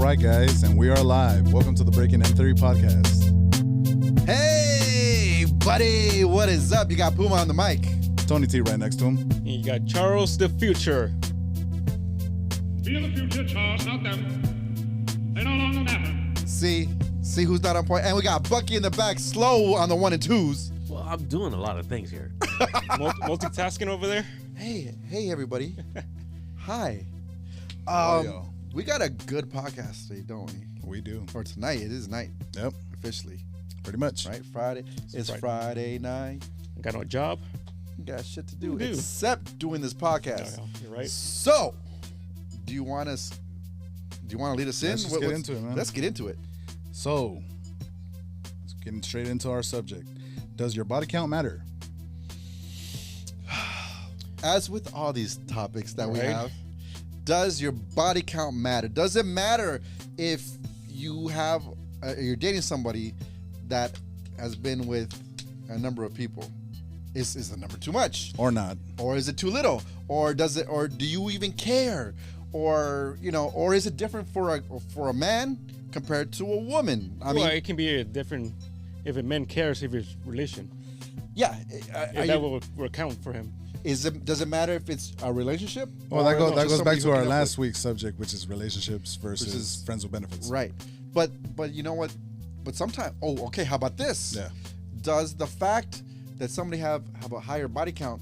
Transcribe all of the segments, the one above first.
right, guys, and we are live. Welcome to the Breaking M3 podcast. Hey, buddy, what is up? You got Puma on the mic. Tony T right next to him. And you got Charles the Future. Feel the future, Charles, not them. They no longer matter. See who's not on point. And we got Bucky in the back, slow on the 1 and 2s. Well, I'm doing a lot of things here. Multitasking over there. Hey, everybody. Hi. Yo. We got a good podcast today, don't we? We do. Or tonight. It is night. Yep, Officially. pretty much. Right? Friday. It's Friday night. Got no job. You got shit to do You do. except doing this podcast. Yeah, you're right. So, do you want to lead us in? Let's just get into it, man. Let's get into it. So, let's get straight into our subject. Does your body count matter? As with all these topics that we Right. have, does your body count matter? Does it matter if you have you're dating somebody that has been with a number of people? Is the number too much, Or not? or is it too little, or do you even care, or is it different for a man compared to a woman? I Well, mean, it can be a different if a man cares if it's relation. yeah. That will count for him. Does it matter if it's a relationship? Well, or that goes just back somebody to our hooking up last week's subject, which is relationships versus friends with benefits. Right. But you know what? But sometimes, okay, how about this? Yeah. Does the fact that somebody have a higher body count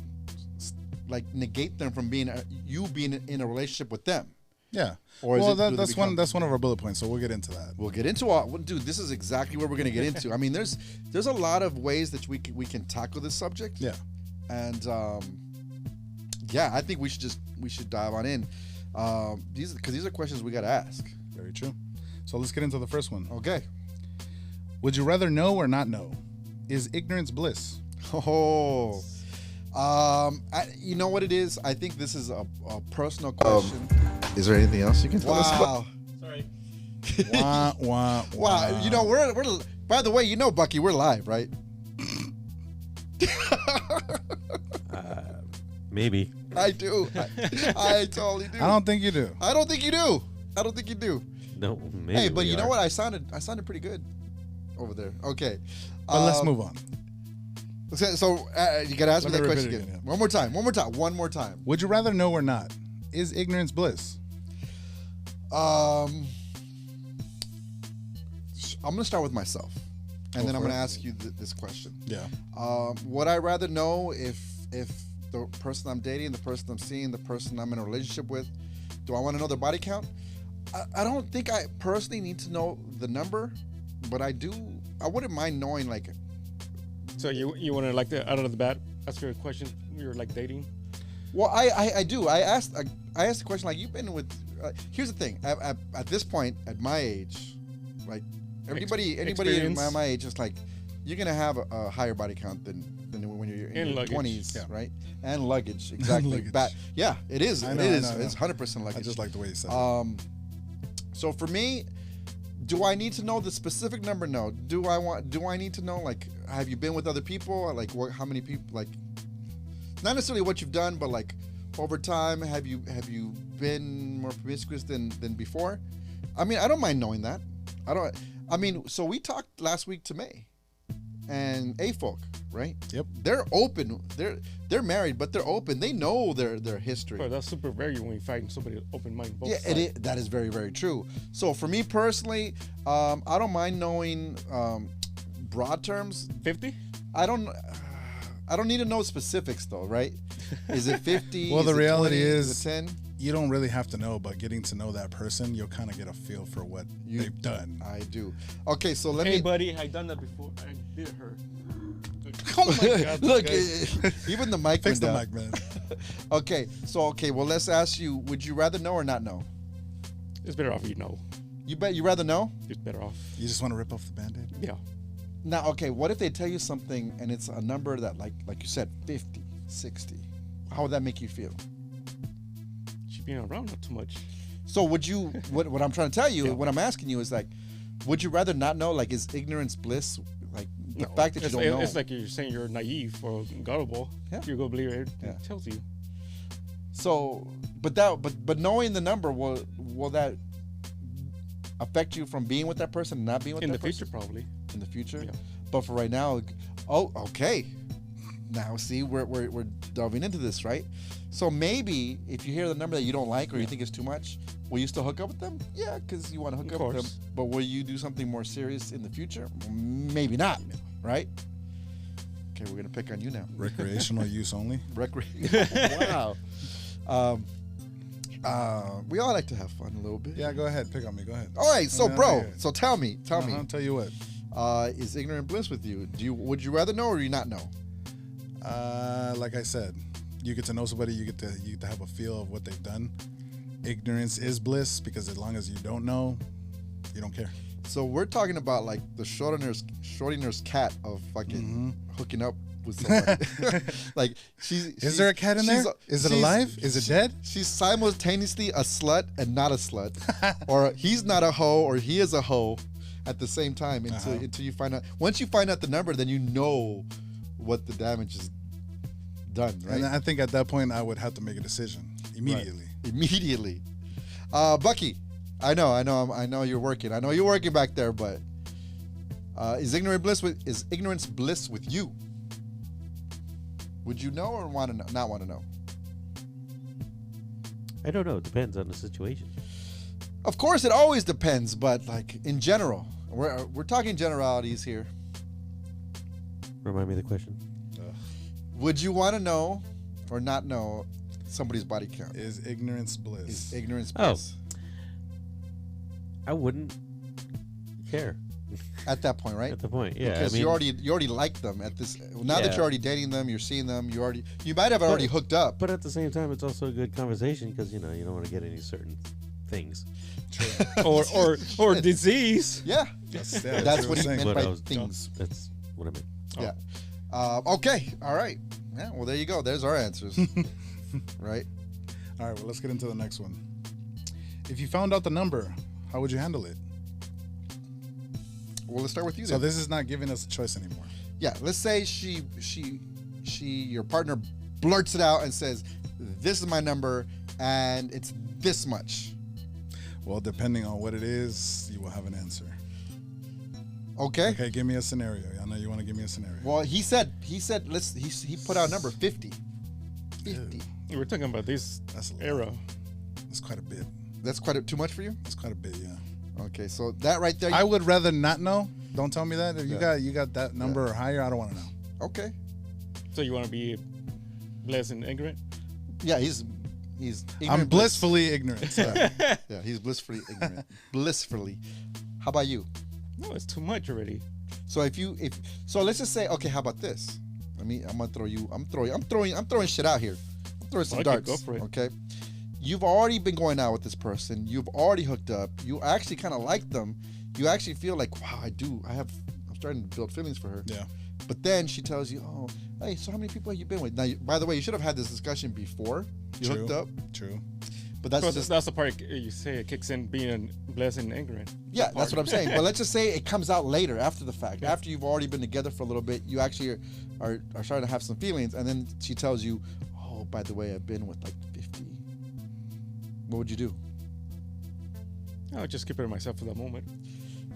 like negate them from being in a relationship with them? Yeah. Or is well, it- do they that's become- one of our bullet points, so we'll get into that. We'll get into all. Well, dude, this is exactly what we're gonna get into. I mean, there's a lot of ways that we can tackle this subject. Yeah. And yeah, I think we should dive on in. These are questions we gotta ask. Very true. So let's get into the first one. Okay. Would you rather know or not know? Is ignorance bliss? Oh, you know what it is? I think this is a personal question. Is there anything else you can tell us about? Wow, Sorry. Wah, wah, wah. wow. You know, we're. By the way, Bucky, we're live, right? Maybe. I do. I totally do. I don't think you do. I don't think you do. I don't think you do. No, maybe. Hey, but we you know are. what? I sounded pretty good over there. Okay. But let's move on. So you gotta ask me Let that me question repeat it again. again, yeah. One more time. Would you rather know or not? Is ignorance bliss? I'm gonna start with myself, and then I'm for gonna it. ask you this question. Yeah. Would I rather know if the person I'm dating, the person I'm seeing, the person I'm in a relationship with, do I want to know their body count? I don't think I personally need to know the number, but I wouldn't mind knowing, like, So you want to like out of the bat ask your question? You're like dating. well, I do. I asked the question, like, you've been with. Here's the thing. At this point, at my age, like anybody in Experience. my age, it's like you're gonna have a higher body count than when you're in And your luggage. 20s, Yeah. right? And luggage, exactly. Luggage. Yeah, it is. I It know, is. I know. It's 100% luggage. I just like the way you said it. So for me, do I need to know the specific number? No. Do I need to know, like, have you been with other people? Like, how many people? Like, not necessarily what you've done, but like over time, have you been more promiscuous than before? I mean, I don't mind knowing that. So we talked last week to May and A-Folk, right? Yep. They're open. They're married, but they're open. They know their history. But that's super rare when you find somebody open mind. Both Yeah, sides. that is very, very true. So for me personally, I don't mind knowing broad terms. 50. I don't need to know specifics though, right? Is it 50? Well, the Is it reality 20? is- it 10? You don't really have to know, but getting to know that person, you'll kind of get a feel for what they've done. I do. Okay, so let Hey, me. buddy, I done that before. I did her. Oh my God, Look, guys. even the mic Fix went the down. mic, man. Okay, well, let's ask you: would you rather know or not know? It's better off you know. You rather know? It's better off. You just want to rip off the band-aid? Yeah. Now, okay, what if they tell you something and it's a number that, like you said, 50, 60? How would that make you feel? She's been around not too much. So would you? What I'm trying to tell you, Yeah. what I'm asking you is, like, would you rather not know? Like, is ignorance bliss? Like the No, fact that you it's, don't know. It's like you're saying you're naive or gullible. Yeah. You're gonna believe it. Yeah. It tells you. So, but knowing the number, will that affect you from being with that person and not being with In that the person? future, probably. In the future. Yeah. But for right now, oh, okay. Now, see, we're delving into this, right? So maybe if you hear the number that you don't like or you think it's too much, will you still hook up with them? Yeah, because you want to hook Of up with them. course. But will you do something more serious in the future? Maybe not, right? Okay, we're gonna pick on you now. Recreational use only. Wow. We all like to have fun a little bit. Yeah, go ahead. Pick on me. Go ahead. All right, so Yeah, bro, yeah. so tell me, I'll tell you what. is ignorant bliss with you? Would you rather know or do you not know? Like I said, you get to know somebody, you get to have a feel of what they've done. Ignorance is bliss because as long as you don't know, you don't care. So we're talking about like the Schrodinger's cat of fucking hooking up with somebody. Like Is there a cat in there? Is it alive? Is it dead? She's simultaneously a slut and not a slut, or he's not a hoe or he is a hoe at the same time until you find out. Once you find out the number, then you know what the damage is done, right? And I think at that point I would have to make a decision immediately. Right. Immediately. Bucky, I know you're working. I know you're working back there, but is ignorance bliss with you? Would you know or want to know? Not want to know? I don't know. It depends on the situation. Of course, it always depends, but like in general, we're talking generalities here. Remind me of the question. Would you want to know or not know somebody's body count? Is ignorance bliss? Is ignorance Oh. bliss? I wouldn't care At that point, right? at the point. Yeah, Because I mean, you already like them at this. Now that Yeah. you're already dating them, you're seeing them. You might have already hooked up. but at the same time, it's also a good conversation because you don't want to get any certain things. or disease. Yeah, That's that's what he saying. meant What by I was- things. That's what I meant. Yeah. Okay. All right. Yeah. Well, there you go. There's our answers. Right. All right, well, let's get into the next one. If you found out the number, how would you handle it? Well, let's start with you. So Then. this is not giving us a choice anymore. Yeah. Let's say your partner blurts it out and says, "This is my number, and it's this much." Well, depending on what it is, you will have an answer. Okay. Okay, give me a scenario. I know you want to give me a scenario. Well, he said he put out a number 50. 50. We're talking about this That's a lot. era. That's quite a bit. That's too much for you. That's quite a bit, yeah. Okay, so that right there. I would rather not know. Don't tell me that. If Yeah. you got that number or higher, I don't want to know. Okay. So you want to be blessed and ignorant? Yeah, he's. I'm ignorant blissfully ignorant. bliss. Yeah, he's blissfully ignorant. Blissfully. How about you? No, it's too much already. So so let's just say, okay, how about this? I'm gonna throw you. I'm throwing shit out here. I'm throwing some Okay, darts. go for it. Okay. You've already been going out with this person. You've already hooked up. You actually kind of like them. You actually feel like, wow, I'm starting to build feelings for her. Yeah. But then she tells you, oh, hey, so how many people have you been with? Now, by the way, you should have had this discussion before you True. hooked up. True. But that's So just that's the part you say it kicks in being blessed and ignorant. yeah, that's what I'm saying. But let's just say it comes out later, after the fact, after you've already been together for a little bit. You actually are starting to have some feelings, and then she tells you, oh, by the way, I've been with like 50. What would you do? I would just keep it to myself for the moment.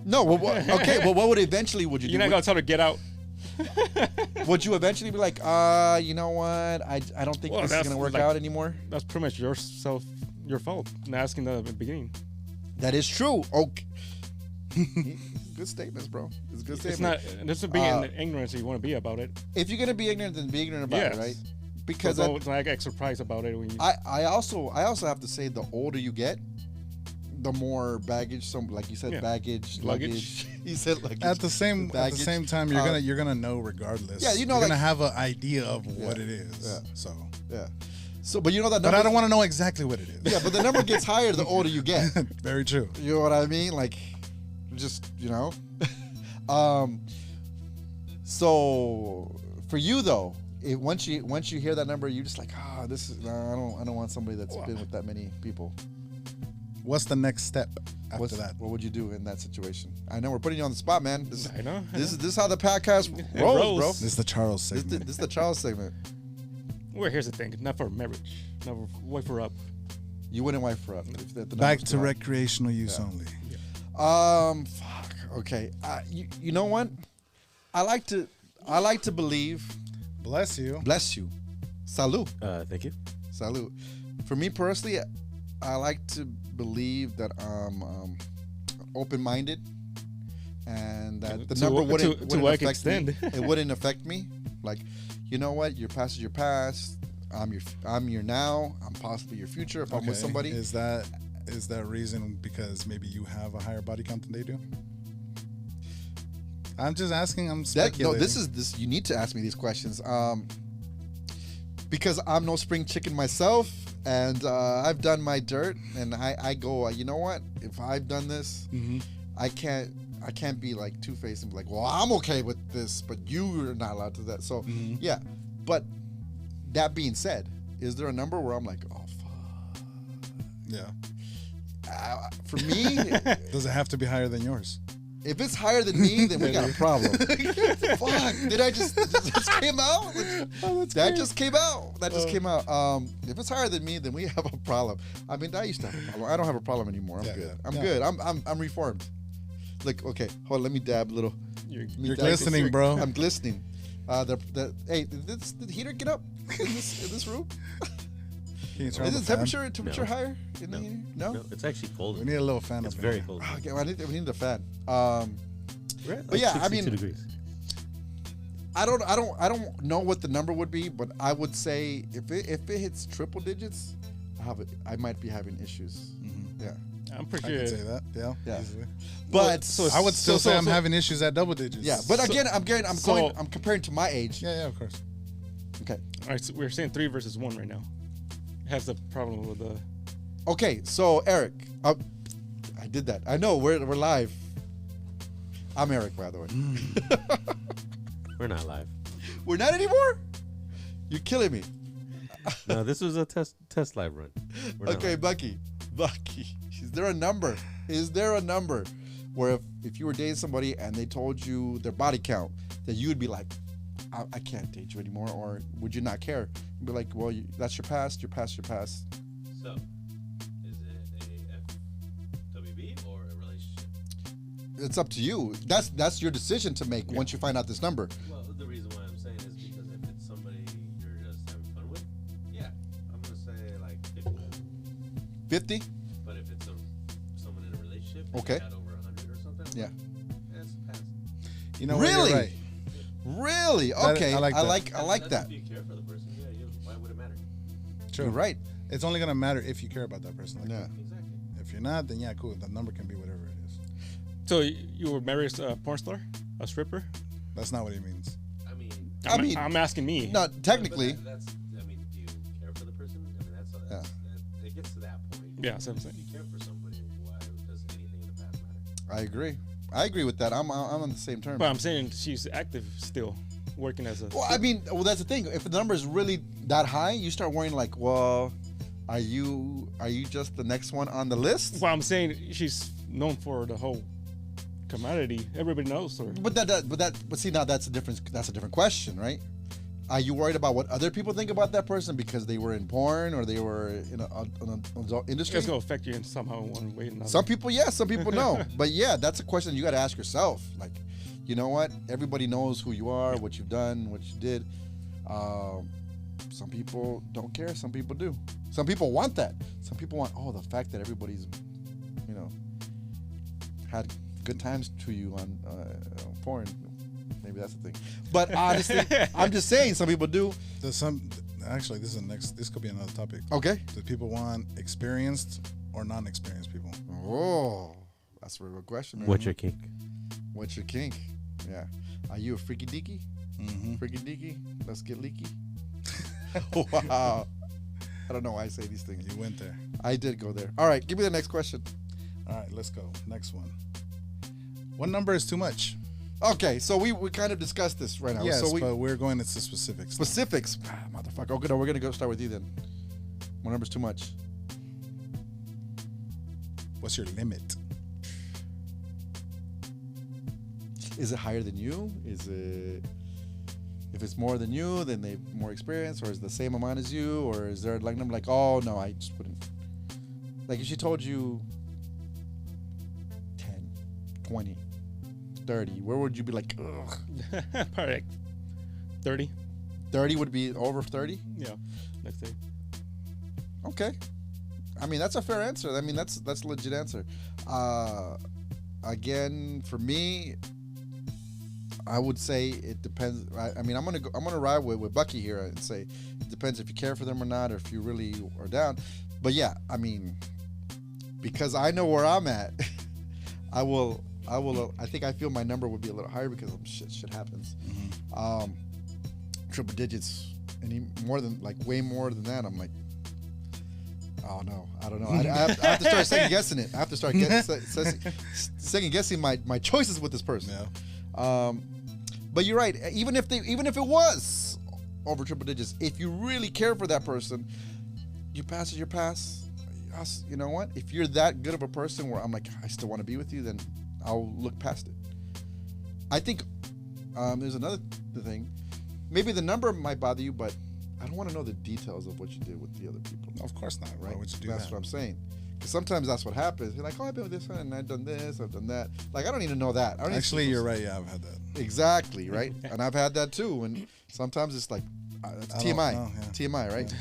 No, well, okay. Well, what would you do? You're not gonna tell her to get out. Would you eventually be like, you know what? I don't think Well, this is that's gonna work like- out anymore. That's pretty much your fault. And asking that at the beginning. That is true. Okay. Good statements, bro. It's a good It's statement. not. This is being in the ignorance that you want to be about it. If you're gonna be ignorant, then be ignorant about it, Yes. right? So Because don't like act surprised about it when you. I also have to say, the older you get, the more baggage. Like you said, Yeah. baggage, Luggage. luggage. You said luggage. At the same baggage. time, you're gonna know regardless. Yeah, you know, you're gonna like- have an idea of what it is. Yeah. So, Yeah. So, but you know that but number. I don't want to know exactly what it is. Yeah, but the number gets higher the older you get. Very true. You know what I mean? Like, just So for you though, once you hear that number, you're just like, I don't want somebody that's been with that many people. What's the next step after that? What would you do in that situation? I know we're putting you on the spot, man. I know. This is how the podcast rolls, rolls. bro. This is the Charles This segment. is the Charles segment. Well, here's the thing. Not for marriage. Not for wife her up. You wouldn't wife her up. If the Back number's to too high. recreational use only. Fuck. Okay. You know what? I like to believe. Bless you. Bless you. Salud. Thank you. Salud. For me personally, I like to believe that I'm open-minded, and that the To number what- wouldn't to what affect me. extent? It wouldn't affect me. Like, you know what? Your past is your past. I'm your now. I'm possibly your future if I'm with somebody. Is that reason because maybe you have a higher body count than they do? I'm just asking. I'm No, speculating. this. You need to ask me these questions. Because I'm no spring chicken myself, and I've done my dirt, and I go. You know what? If I've done this, I can't be like two-faced and be like, well, I'm okay with this, but you're not allowed to that. So yeah. But that being said, is there a number where I'm like, oh fuck? Yeah. For me, Does it have to be higher than yours? if it's higher than me, then we got a problem. Fuck! Did I just came out? That just came out. That just came out. If it's higher than me, then we have a problem. I mean, I used to have a problem. I don't have a problem anymore. I'm Yeah, good. yeah, I'm yeah. good. I'm reformed. Look, okay. Hold on, let me dab a little. You're, Let me You're dab- glistening, bro. I'm glistening. Hey, did the heater get up in this room? Can you turn Is on the the fan? temperature No. higher in the heater? No. No, it's actually cold. We need a little fan It's up in very here. cold. Oh, okay, well, we need a fan. We're at but yeah, I 62 mean- degrees. I don't know what the number would be, but I would say if it hits triple digits, I might be having issues. Yeah. I'm pretty I sure. can say that. Yeah. Yeah. Easily. But I would still say I'm so- having issues at double digits. yeah, but again, I'm so- comparing to my age. Yeah, of course. Okay. All right, so we're saying 3 versus 1 right now. Has the problem with the. Okay, so Eric, I did that. I know we're live. I'm Eric, by the way. We're not live. We're not anymore. You're killing me. No, this was a test live run. We're not Okay, live. Bucky. Is there a number? Is there a number where if you were dating somebody and they told you their body count, that you would be like, I can't date you anymore, or would you not care? You'd be like, well, that's your past. Your past. Your past. So, is it a FWB or a relationship? It's up to you. That's your decision to make once you find out this number. Well, the reason why I'm saying is because if it's somebody you're just having fun with, yeah, I'm gonna say like 50. 50. But if it's someone in a relationship, Okay. got over 100 or something, Yeah. That's a pass. You know what? Really? You're right. Really? That- Okay. I like that. I like That's that. If you care for the person, yeah, why would it matter? True. You're right. It's only gonna matter if you care about that person. Like Yeah. that. Exactly. If you're not, then yeah, cool. The number can be whatever it is. So you were married to a porn star, a stripper? That's not what he means. I mean, I mean- I'm asking me. No, technically. but that's. I mean, do you care for the person? I mean, that's that, it gets to that point. Yeah, that's what I'm saying. If you care for somebody, why does anything in the past matter? I agree with that. I'm on the same term. But I'm saying she's active still, working as a. Well, I mean, that's the thing. If the number is really that high, you start worrying like, well, are you just the next one on the list? Well, I'm saying she's known for the whole commodity. Everybody knows her. But see, now that's a different question, right? Are you worried about what other people think about that person because they were in porn or they were in an adult industry? It's gonna affect you in somehow one way or another. Some people, yes, some people no. But yeah, that's a question you got to ask yourself. Like, you know what? Everybody knows who you are, what you've done, what you did. Some people don't care. Some people do. Some people want that. Some people want, the fact that everybody's, had good times to you on porn. Maybe that's the thing. But honestly, I'm just saying some people do. Actually, this could be another topic. Okay. Do people want experienced or non-experienced people? Oh, that's a real good question. Man. What's your kink? What's your kink? Yeah. Are you a freaky deaky? Mm-hmm. Freaky deaky? Let's get leaky. Wow. I don't know why I say these things. You went there. I did go there. All right, give me the next question. All right, let's go. Next one. What number is too much? Okay, so we kind of discussed this right now. Yes, so but we're going into specifics. specifics. Motherfucker. Okay, no, we're gonna go start with you then. What number's too much? What's your limit? Is it higher than you? Is it, if it's more than you, then they've more experience, or is it the same amount as you, or is there like number like, oh no, I just wouldn't. Like if she told you 10, 20, 30? Where would you be like, ugh? Probably like 30. 30 would be over 30? Yeah, next day. Okay. I mean, that's a fair answer. I mean, that's a legit answer. Again, for me, I would say it depends. I mean, I'm gonna ride with Bucky here and say it depends if you care for them or not, or if you really are down. But yeah, I mean, because I know where I'm at, I will. I think I feel my number would be a little higher because shit happens. Triple digits, any more than like way more than that. I'm like, oh no, I don't know. I have to start second guessing it. I have to start second guessing my choices with this person. Yeah. But you're right. Even if it was over triple digits, if you really care for that person, your past is your past. You know what? If you're that good of a person where I'm like, I still want to be with you, then I'll look past it. I think there's another thing. Maybe the number might bother you, but I don't want to know the details of what you did with the other people. Of course not. Right? Why would you do That's that? what I'm saying. Because sometimes that's what happens. You're like, oh, I've been with this one, and I've done this, I've done that. Like, I don't need to know that. I don't need to Actually, see you're those- right. Yeah, I've had that. Exactly, right? And I've had that too. And sometimes it's like, it's I don't TMI. know, yeah. TMI, right?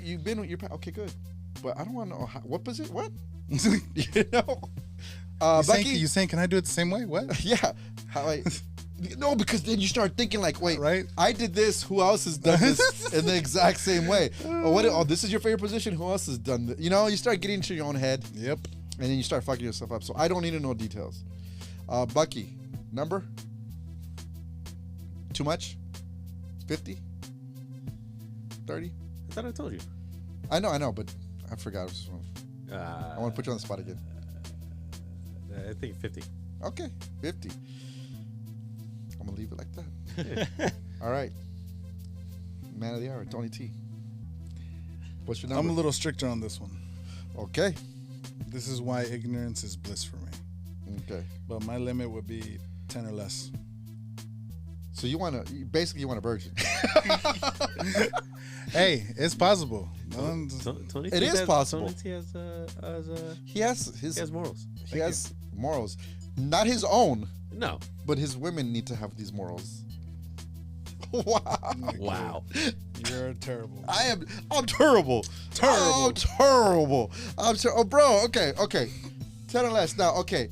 You've been with your okay, good. But I don't want to know what position, what? you know? Becky? You saying, can I do it the same way? What? Yeah. How I, no, because then you start thinking like, wait, Right. I did this. Who else has done this in the exact same way? Oh, this is your favorite position. Who else has done this? You know, you start getting into your own head, Yep. and then you start fucking yourself up. So I don't need to know details. Bucky, number? Too much? 50? 30? I thought I told you. I know, but I forgot. I want to put you on the spot again. I think 50. Okay, 50. I'm going to leave it like that. All right. Man of the hour, Tony T. What's your number? I'm a little stricter on this one. Okay. This is why ignorance is bliss for me. Okay. But my limit would be 10 or less. So you want a virgin. Hey, it's possible. Tony It is possible. Tony T has He has he has morals. he has morals. Not his own, No. but his women need to have these morals. Wow. Wow. You're terrible. I'm terrible. I'm terrible. Oh, bro. Okay. 10 or less. Now, okay.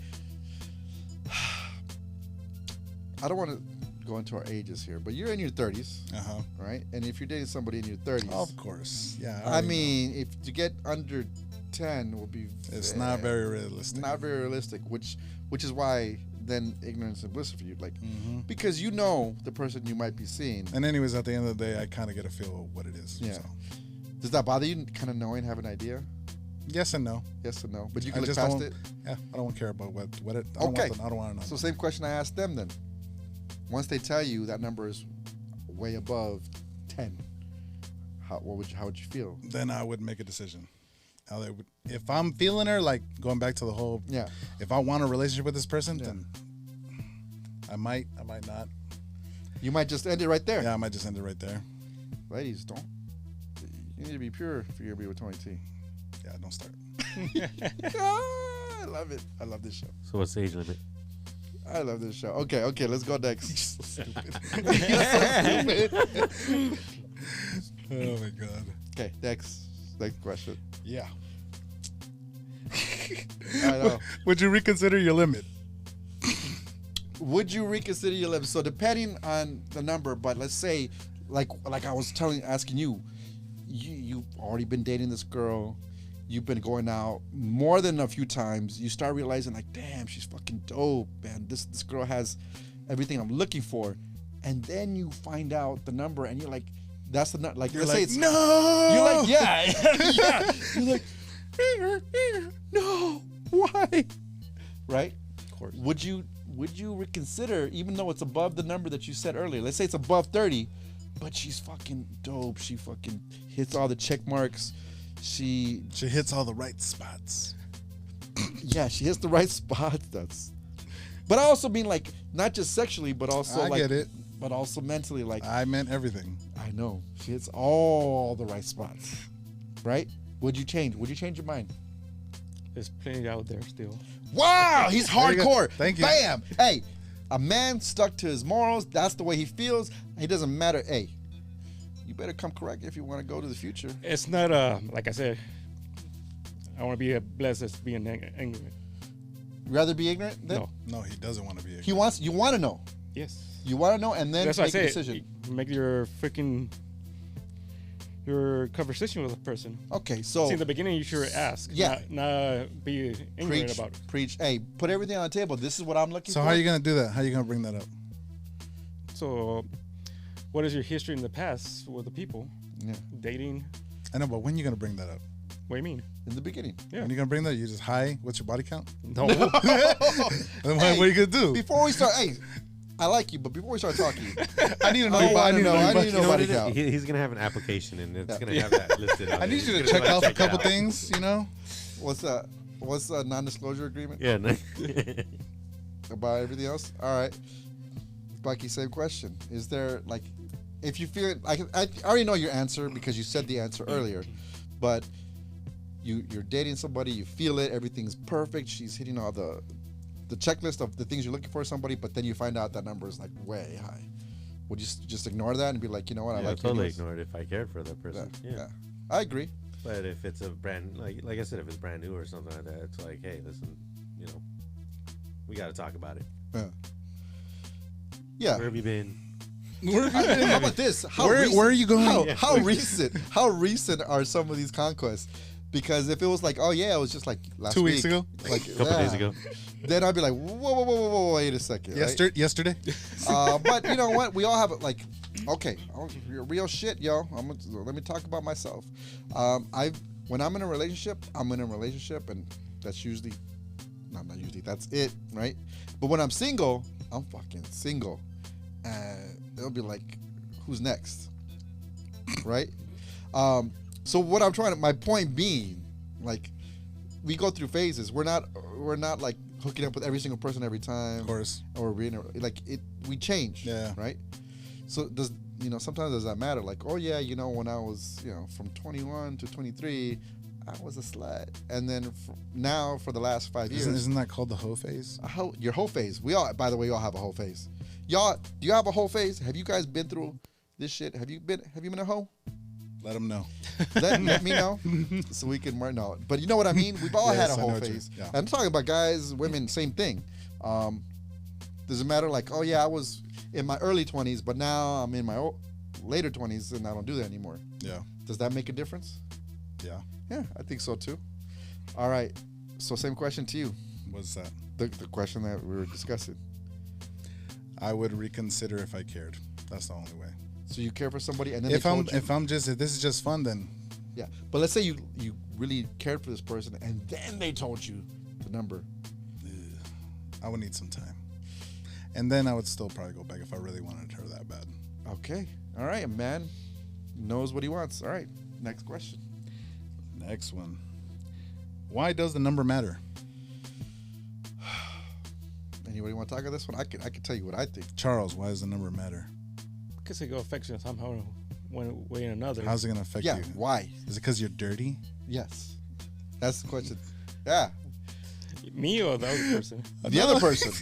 I don't want to go into our ages here, but you're in your 30s, Uh-huh. right? And if you're dating somebody in your 30s, Of course. Yeah. I mean, if to get under 10 will be it's not very realistic. not very realistic, which is why then ignorance and bliss for you, like Mm-hmm. because you know the person you might be seeing. And anyways, at the end of the day, I kind of get a feel of what it is. Yeah. So. Does that bother you? Kind of knowing, have an idea? Yes and no. Yes or no? But you I can look just past don't. it. Yeah, I don't care about what it. I Okay. don't want to know. So same question I asked them then. Once they tell you that number is way above 10, how would you feel? Then I would make a decision. How they would, if I'm feeling her, like going back to the whole. Yeah. If I want a relationship with this person, Yeah. then I might not. You might just end it right there. Yeah, I might just end it right there. Ladies, don't. You need to be pure if you're gonna be with Tony T. Yeah, don't start. I love it. I love this show. So what's the age limit? I love this show. Okay, let's go next. Oh my god. Okay, next question. Yeah. I know. Would you reconsider your limit? Would you reconsider your limit? So depending on the number, but let's say, like I was asking you, you've already been dating this girl, you've been going out more than a few times. You start realizing like, damn, she's fucking dope, man. This girl has everything I'm looking for, and then you find out the number, and you're like, that's the like. You're let's say like, it's no. You're like, yeah, yeah. You're like, no, why? Right? Of course. Would you reconsider, even though it's above the number that you said earlier? Let's say it's above 30, but she's fucking dope. She fucking hits all the check marks. She hits all the right spots. she hits the right spots. But I also mean like not just sexually, but also I like get it. but also mentally. Like I meant everything. I know she hits all the right spots. Right? Would you change your mind? There's plenty out there still. Wow, he's There you go. hardcore. Thank you. Bam. Hey, a man stuck to his morals. That's the way he feels. It doesn't matter. Hey, you better come correct if you want to go to the future. It's not like I said. I want to be blessed as being angry. You rather be ignorant? Then? No. No, he doesn't want to be. He wants. You want to know. Yes. You want to know, and then That's what I make a say. decision. Make your conversation with a person. Okay, so See, in the beginning, you should ask. Yeah. Not be ignorant preach. about it. Preach. Hey, put everything on the table. This is what I'm looking So for. how are you gonna do that? How are you gonna bring that up? So, what is your history in the past with the people? Yeah. Dating? I know, but when are you gonna bring that up? What do you mean? In the beginning. Yeah. When are you gonna bring that? You just hi. What's your body count? No. Then what are you gonna do? Before we start, hey, I like you, but before we start talking, I need to know. I I need to know. I your need to body know count. body what it is? count. He's gonna have an application, and it's Yeah. gonna have that listed. On I it. need He's you to gonna check wanna off a it couple out. things. You know. What's the non-disclosure agreement Yeah. No. about everything else? All right, Bucky, same question. Is there like, if you feel like I already know your answer because you said the answer earlier, but you're dating somebody, you feel it, everything's perfect, she's hitting all the checklist of the things you're looking for in somebody, but then you find out that number is like way high. Would you just ignore that and be like, you know what, I Yeah, I'll like you totally anyways? ignore it if I cared for that person. Yeah. I agree. But if it's a brand, like I said, if it's brand new or something like that, it's like, hey, listen, you know, we got to talk about it. Yeah. Where have you been? How about this? Where are you going? How recent are some of these conquests? Because if it was like, oh yeah, it was just like last 2 week, weeks ago? like A couple days ago. then I'd be like, whoa, wait a second. right? Yesterday. But you know what? We all have it. Like, okay, real shit, yo. Let me talk about myself. When I'm in a relationship, and that's usually, no, not usually. That's it, right? But when I'm single, I'm fucking single, and it'll be like, who's next, right? So what I'm my point being, like, we go through phases. We're not like hooking up with every single person every time. Of course. Or we change. Yeah. Right. So sometimes does that matter? Like, oh yeah, when I was, from 21 to 23, I was a slut, and then now for the last 5 years, Isn't that called the hoe phase? your whole phase. By the way, we all have a whole phase. Y'all, do you have a whole phase? Have you guys been through this shit? Have you been a hoe? Let them know. Let me know so we can know. But you know what I mean? We've all Yes, had a I know whole what you- phase. yeah. And I'm talking about guys, women, same thing. Does it matter like, oh yeah, I was in my early 20s, but now I'm in my later 20s and I don't do that anymore. Yeah. Does that make a difference? Yeah. Yeah, I think so too. All right. So same question to you. What's that? The question that we were discussing. I would reconsider if I cared. That's the only way. So you care for somebody and then If they told you, if this is just fun, then yeah. But let's say you really cared for this person and then they told you the number. I would need some time. And then I would still probably go back if I really wanted her that bad. Okay. All right. A man knows what he wants. All right. Next question. Next one. Why does the number matter? Anybody want to talk about this one? I can tell you what I think. Charles, why does the number matter? Because it go affect you somehow, one way or another. How's it going to affect Yeah. you? Why? Is it because you're dirty? Yes. That's the question. Yeah. Me or the other person? The other person.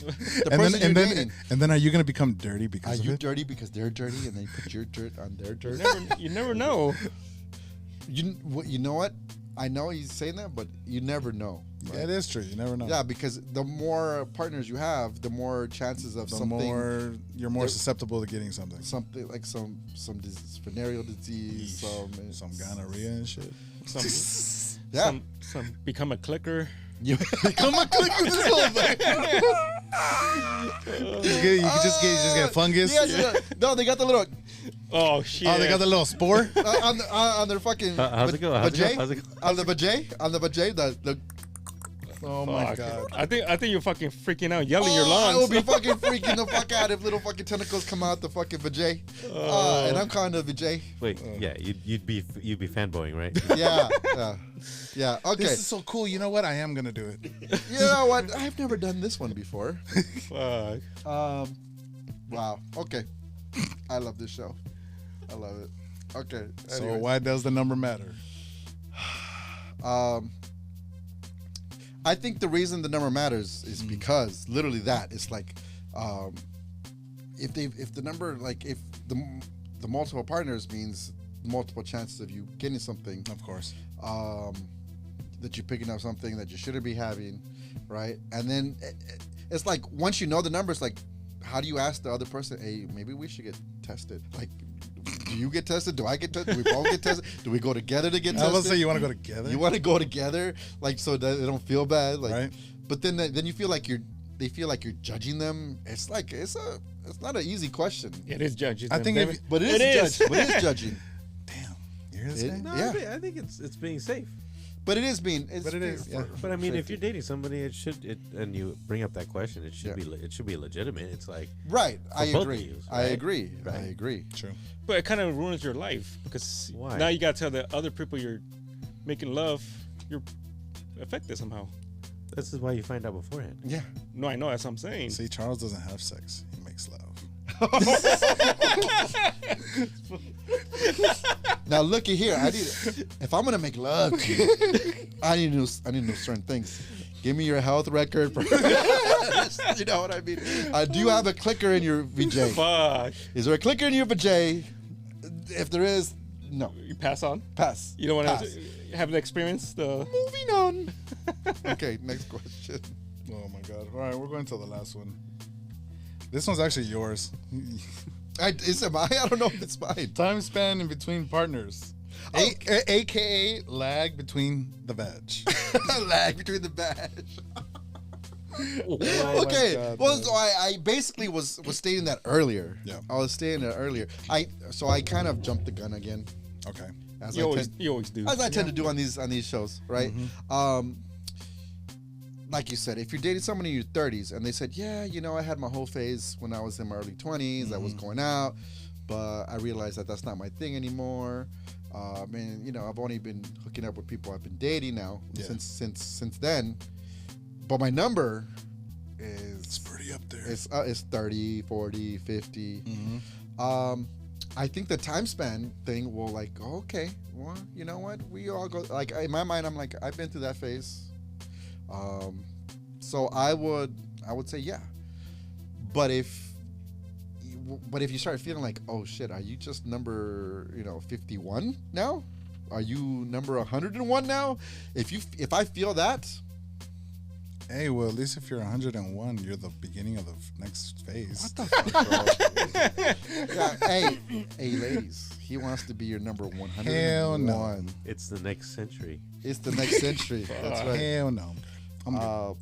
The person you're dating. And then are you going to become dirty Are because of you it? dirty because they're dirty and then you put your dirt on their dirt? You never know. You know what? I know he's saying that, but you never know. Yeah, it is true. You never know. Yeah, because the more partners you have, the more chances of The something, more you're more there- susceptible to getting something. something like some venereal disease, Yeesh. Some gonorrhea and shit. Some, Yeah. some become a clicker. You become a click with this whole thing. You just get fungus. No, they got the little Oh shit! Oh, they got the little spore. on their fucking. How's it go? How's it go? vajay? How's it go? On the vajay, the. Oh my Fuck. god. I think you're fucking freaking out, yelling your I lungs. will be fucking freaking the fuck out if little fucking tentacles come out the fucking vajay. And I'm calling it vajay. Wait, yeah, you'd be fanboying, right? Yeah. Okay. This is so cool. You know what? I am gonna do it. You know what? I've never done this one before. Fuck. Wow. Okay. I love this show. I love it. Okay. So anyways. why does the number matter? I think the reason the number matters is because literally that it's like, if the number, like if the multiple partners means multiple chances of you getting something, Of course. that you're picking up something that you shouldn't be having, right? And then it's like once you know the numbers, like how do you ask the other person, hey, maybe we should get tested? Like, do you get tested? Do I get tested? Do we both get tested? Do we go together to get I was tested? gonna say you want to go together. You want to go together, like so that they don't feel bad, like. Right. But then you feel like they feel like you're judging them. It's like it's not an easy question. It is judging. I think if But it is judging. But it is judging. damn, you hear this It- guy? No, Yeah. I think it's being safe. But it is being. But it is, yeah. But I mean, if safety. you're dating somebody, and you bring up that question, it should it should be legitimate. It's like Right. I both of agree. you, I right? agree. I Right. agree. True. But it kind of ruins your life because Why? now you got to tell the other people you're making love, you're affected somehow. this is why you find out beforehand. Yeah. No, I know that's what I'm saying. See, Charles doesn't have sex; he makes love. Now looky here. If I'm gonna make love to you, I need to know certain things. Give me your health record. You know what I mean? Do you have a clicker in your VJ? Fuck. Is there a clicker in your VJ? If there is, no. You pass on. Pass. You don't want Pass. to have the experience. The Moving on. Okay, next question. Oh my god! All right, we're going to the last one. This one's actually yours. Is it mine? I don't know if it's mine. Time span in between partners, aka lag between the veg. Lag between the badge. Oh Okay. my God, Well, man. so I basically was stating that earlier. Yeah. I was stating that earlier. I kind of jumped the gun again, Okay. as you I always tend, do. as I tend to do on these shows, right? Like you said, if you're dating someone in your 30s and they said, yeah, you know, I had my whole phase when I was in my early 20s, I was going out, but I realized that that's not my thing anymore. And you know, I've only been hooking up with people I've been dating now Yeah. since then. But my number It's is pretty up there. it's 30, 40, 50. Mm-hmm. I think the time span thing will like, okay, well, you know what? We all go, like, in my mind, I'm like, I've been through that phase. So I would say, yeah. But if you start feeling like, oh shit, are you just number, 51 now? Are you number 101 now? If I feel that, Hey, well, at least if you're 101, you're the beginning of the next phase. yeah, hey, ladies, he wants to be your number 101. Hell no. It's the next century. It's the next century. That's right. Hell no. I'm good.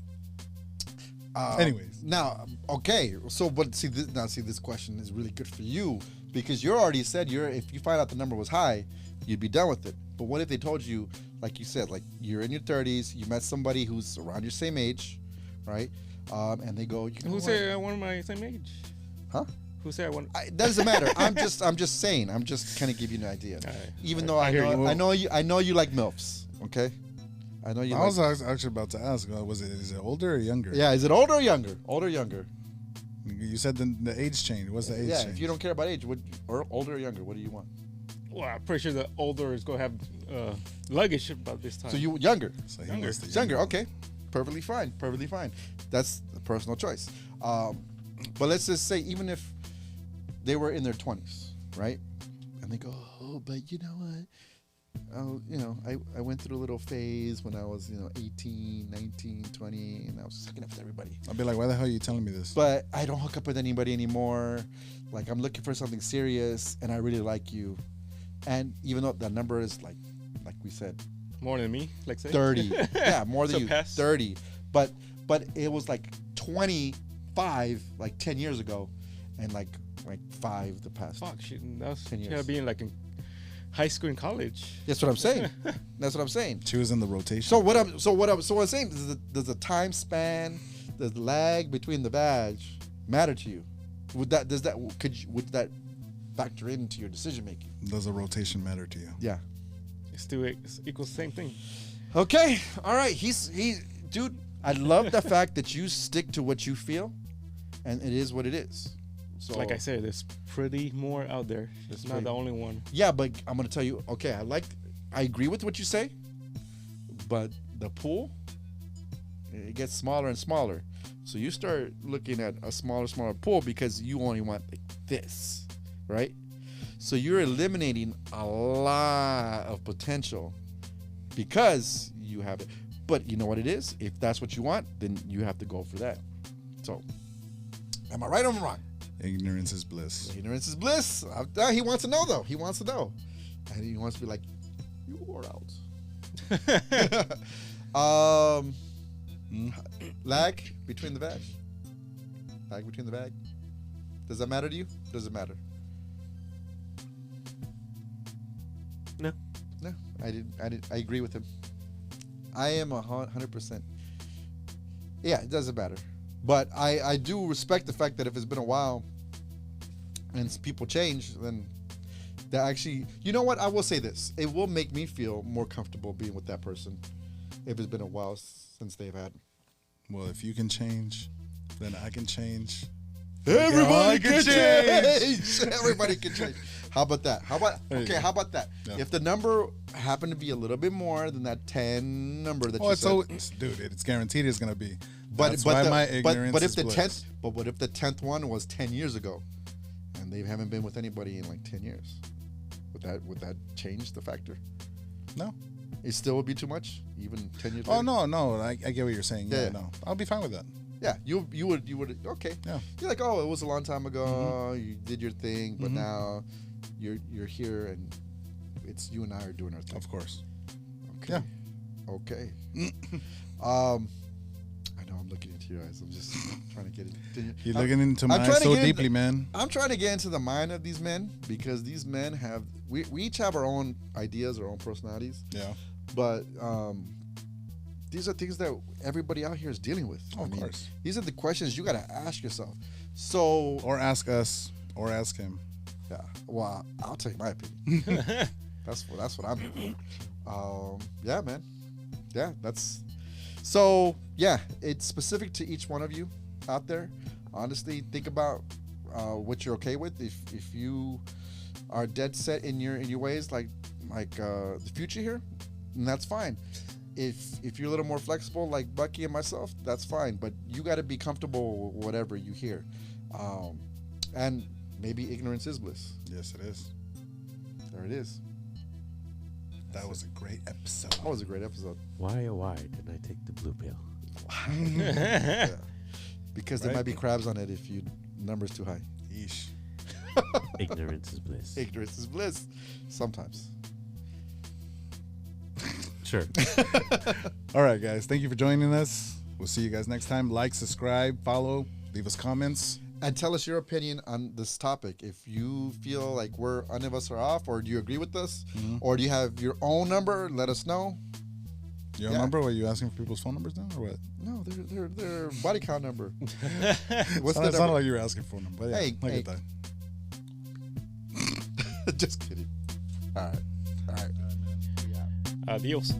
Anyways. Now, okay. So, but see, this question is really good for you because you already said if you find out the number was high, you'd be done with it. But what if they told you, like you said, like you're in your 30s, you met somebody who's around your same age, right? And they go, Who said I want my same age? Huh? Who said I want? That doesn't matter. I'm just saying. I'm just kind of giving you an idea. Alright. Even though I hear you. I know you like MILFs. Okay. I know you. I like, was actually about to ask, is it older or younger? yeah. Is it older or younger? Older or younger? You said the age change. What's the age Yeah. change? If you don't care about age, or older or younger, what do you want? Well, I'm pretty sure the older is gonna have luggage about this time. So you younger. So he Younger. wants the Younger, okay. Perfectly fine. Perfectly fine. That's a personal choice. But let's just say, even if they were in their 20s, right? And they go, oh, but you know what? I went through a little phase when I was, 18, 19, 20, and I was hooking up with everybody. I'll be like, why the hell are you telling me this? But I don't hook up with anybody anymore. Like, I'm looking for something serious, and I really like you. And even though the number is like we said, more than me, like say 30. Yeah, more than you. Surpass. 30. But it was like 25 like 10 years ago and like 5 the past. Fuck shit. That was 10 you years. gotta be in like in high school and college. That's what I'm saying. That's what I'm saying. She was in the rotation. So what I'm saying, does the time span, does the lag between the badge matter to you? Would that factor into your decision making? Does the rotation matter to you? Yeah. It's still equals the same thing. Okay. All right. Dude, I love the fact that you stick to what you feel and it is what it is. So Like I said, there's pretty more out there. It's not pretty- the only one. yeah, but I'm gonna tell you, okay, I agree with what you say, but the pool it gets smaller and smaller. So you start looking at a smaller pool because you only want like this, right? So you're eliminating a lot of potential because you have it. But you know what it is? If that's what you want, then you have to go for that. So, am I right or am I wrong? Ignorance is bliss. Ignorance is bliss. He wants to know, though. He wants to know. And he wants to be like, you are out. Lag between the bag. Lag between the bag. Does that matter to you? Does it matter? No. No, I agree with him. I am 100%. Yeah, it doesn't matter. But I do respect the fact that if it's been a while and people change, then that actually, you know what? I will say this. It will make me feel more comfortable being with that person if it's been a while since they've had. Well, if you can change, then I can change. Everybody can change. Everybody can change. How about that? How about that? Yeah. If the number happened to be a little bit more than that 10 number that you said, dude, it's guaranteed it's gonna be. but That's but why the, my but, ignorance but if is the bliss. 10th what if the 10th one was 10 years ago, and they haven't been with anybody in like 10 years? Would that change the factor? No. It still would be too much, even 10 years. Oh later? no, I get what you're saying. Yeah, Yeah. no, I'll be fine with that. Yeah, you would okay. Yeah. You're like, oh, it was a long time ago. You did your thing, but now you're here, and it's you and I are doing our thing. Of course. Okay. Yeah. Okay. I know I'm looking into your eyes. I'm just trying to get it. You're looking into I'm my trying eyes to so get deeply, into- man. I'm trying to get into the mind of these men because these men have we each have our own ideas, our own personalities, Yeah. but these are things that everybody out here is dealing with. Of course. These are the questions you got to ask yourself. So, Or ask us, or ask him. yeah, well, I'll tell you my opinion. That's what I'm doing. Yeah, man. Yeah, that's so. Yeah, it's specific to each one of you out there. Honestly, think about what you're okay with. If you are dead set in your ways, like the future here, then that's fine. If you're a little more flexible, like Bucky and myself, that's fine. But you got to be comfortable with whatever you hear, and maybe ignorance is bliss. Yes, it is. There it is. That was a great episode. That was a great episode. Why, oh, why didn't I take the blue pill? Yeah. Because there Right. might be crabs on it if you number's too high. Yeesh. Ignorance is bliss. Ignorance is bliss. Sometimes. Sure. All right, guys. Thank you for joining us. We'll see you guys next time. Like, subscribe, follow, leave us comments. And tell us your opinion on this topic. If you feel like any of us are off, or do you agree with us, or do you have your own number? Let us know. Your Yeah. number? Are you asking for people's phone numbers now, or what? No, their body count number. What's It the sounded number? like you were asking for them, but yeah, Hey, I hey. get that. Just kidding. All right. Adios.